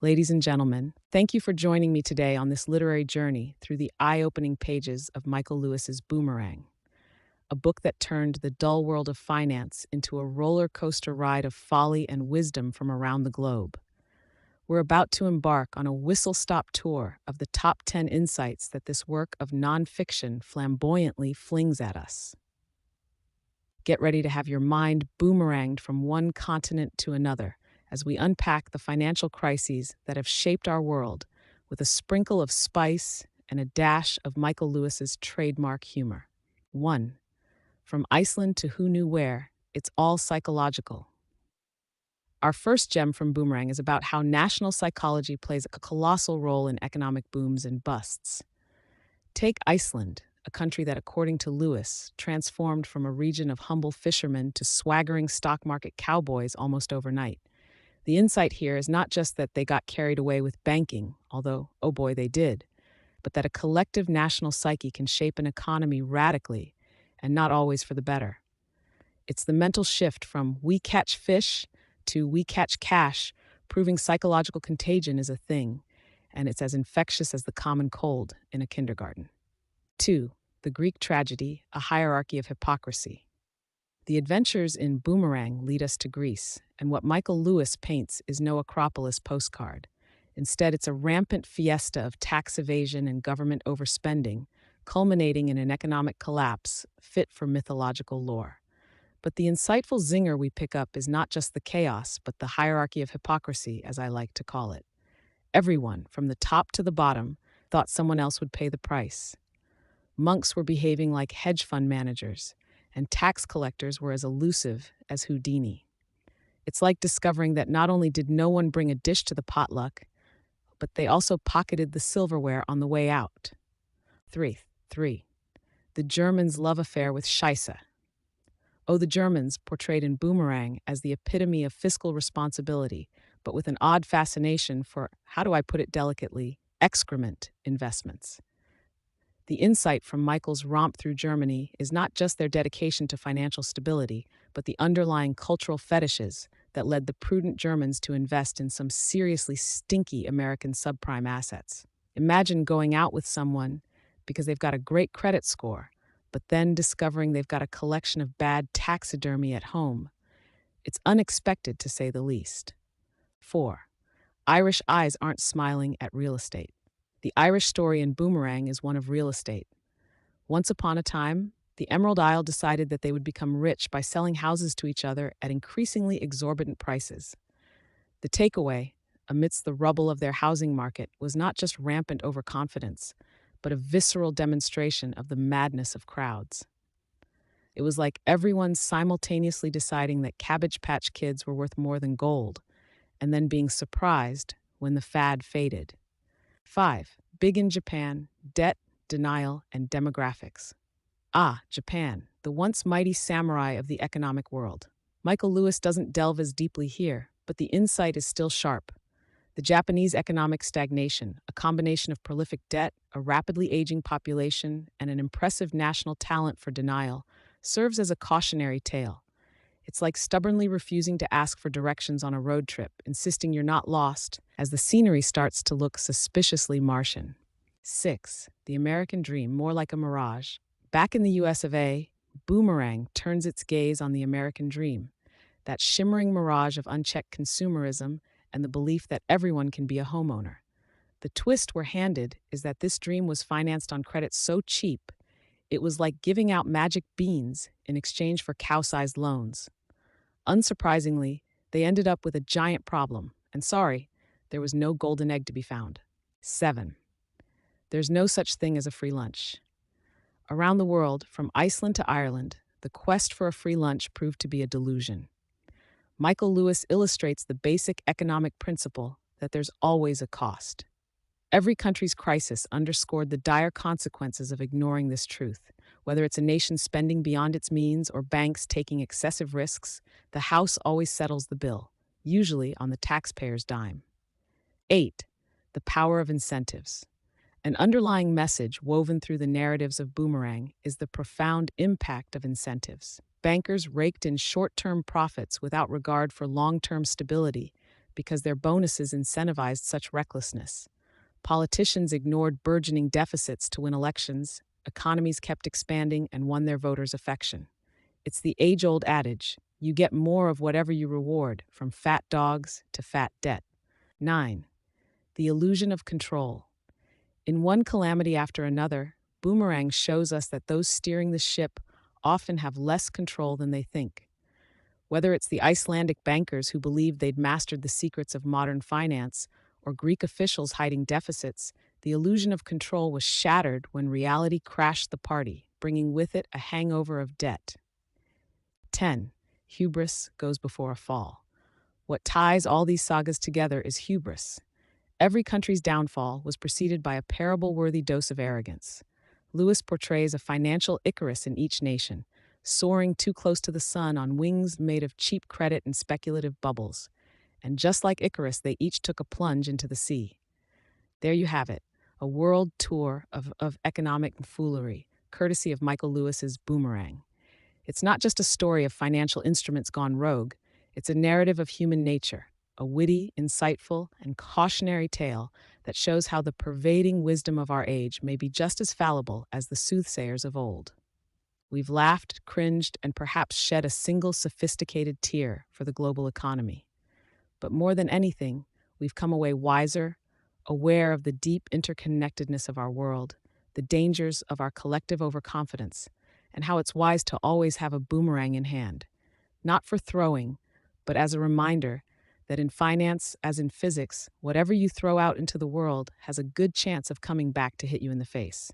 Ladies and gentlemen, thank you for joining me today on this literary journey through the eye-opening pages of Michael Lewis's Boomerang, a book that turned the dull world of finance into a roller coaster ride of folly and wisdom from around the globe. We're about to embark on a whistle-stop tour of the top 10 insights that this work of nonfiction flamboyantly flings at us. Get ready to have your mind boomeranged from one continent to another as we unpack the financial crises that have shaped our world with a sprinkle of spice and a dash of Michael Lewis's trademark humor. 1. From Iceland to who knew where, it's all psychological. Our first gem from Boomerang is about how national psychology plays a colossal role in economic booms and busts. Take Iceland, a country that, according to Lewis, transformed from a region of humble fishermen to swaggering stock market cowboys almost overnight. The insight here is not just that they got carried away with banking, although, oh boy, they did, but that a collective national psyche can shape an economy radically, and not always for the better. It's the mental shift from we catch fish to we catch cash, proving psychological contagion is a thing, and it's as infectious as the common cold in a kindergarten. 2. The Greek tragedy, a hierarchy of hypocrisy. The adventures in Boomerang lead us to Greece, and what Michael Lewis paints is no Acropolis postcard. Instead, it's a rampant fiesta of tax evasion and government overspending, culminating in an economic collapse fit for mythological lore. But the insightful zinger we pick up is not just the chaos, but the hierarchy of hypocrisy, as I like to call it. Everyone, from the top to the bottom, thought someone else would pay the price. Monks were behaving like hedge fund managers, and tax collectors were as elusive as Houdini. It's like discovering that not only did no one bring a dish to the potluck, but they also pocketed the silverware on the way out. 3. The Germans' love affair with Scheisse. Oh, the Germans, portrayed in Boomerang as the epitome of fiscal responsibility, but with an odd fascination for, how do I put it delicately, excrement investments. The insight from Michael's romp through Germany is not just their dedication to financial stability, but the underlying cultural fetishes that led the prudent Germans to invest in some seriously stinky American subprime assets. Imagine going out with someone because they've got a great credit score, but then discovering they've got a collection of bad taxidermy at home. It's unexpected, to say the least. 4. Irish eyes aren't smiling at real estate. The Irish story in Boomerang is one of real estate. Once upon a time, the Emerald Isle decided that they would become rich by selling houses to each other at increasingly exorbitant prices. The takeaway, amidst the rubble of their housing market, was not just rampant overconfidence, but a visceral demonstration of the madness of crowds. It was like everyone simultaneously deciding that Cabbage Patch Kids were worth more than gold, and then being surprised when the fad faded. 5. Big in Japan, debt, denial, and demographics. Japan, the once mighty samurai of the economic world. Michael Lewis doesn't delve as deeply here, but the insight is still sharp. The Japanese economic stagnation, a combination of prolific debt, a rapidly aging population, and an impressive national talent for denial, serves as a cautionary tale. It's like stubbornly refusing to ask for directions on a road trip, insisting you're not lost, as the scenery starts to look suspiciously Martian. 6. The American dream, more like a mirage. Back in the US of A, Boomerang turns its gaze on the American dream, that shimmering mirage of unchecked consumerism and the belief that everyone can be a homeowner. The twist we're handed is that this dream was financed on credit so cheap, it was like giving out magic beans in exchange for cow-sized loans. Unsurprisingly, they ended up with a giant problem, and sorry, there was no golden egg to be found. 7. There's no such thing as a free lunch. Around the world, from Iceland to Ireland, the quest for a free lunch proved to be a delusion. Michael Lewis illustrates the basic economic principle that there's always a cost. Every country's crisis underscored the dire consequences of ignoring this truth. Whether it's a nation spending beyond its means or banks taking excessive risks, the house always settles the bill, usually on the taxpayer's dime. 8. The power of incentives. An underlying message woven through the narratives of Boomerang is the profound impact of incentives. Bankers raked in short-term profits without regard for long-term stability, because their bonuses incentivized such recklessness. Politicians ignored burgeoning deficits to win elections, economies kept expanding and won their voters' affection. It's the age old adage you get more of whatever you reward, from fat dogs to fat debt. 9. The illusion of control. In one calamity after another, Boomerang shows us that those steering the ship often have less control than they think. Whether it's the Icelandic bankers who believed they'd mastered the secrets of modern finance, or Greek officials hiding deficits, the illusion of control was shattered when reality crashed the party, bringing with it a hangover of debt. 10. Hubris goes before a fall. What ties all these sagas together is hubris. Every country's downfall was preceded by a parable-worthy dose of arrogance. Lewis portrays a financial Icarus in each nation, soaring too close to the sun on wings made of cheap credit and speculative bubbles. And just like Icarus, they each took a plunge into the sea. There you have it, a world tour of economic foolery, courtesy of Michael Lewis's Boomerang. It's not just a story of financial instruments gone rogue, it's a narrative of human nature, a witty, insightful, and cautionary tale that shows how the pervading wisdom of our age may be just as fallible as the soothsayers of old. We've laughed, cringed, and perhaps shed a single sophisticated tear for the global economy. But more than anything, we've come away wiser, aware of the deep interconnectedness of our world, the dangers of our collective overconfidence, and how it's wise to always have a boomerang in hand, not for throwing, but as a reminder that in finance, as in physics, whatever you throw out into the world has a good chance of coming back to hit you in the face.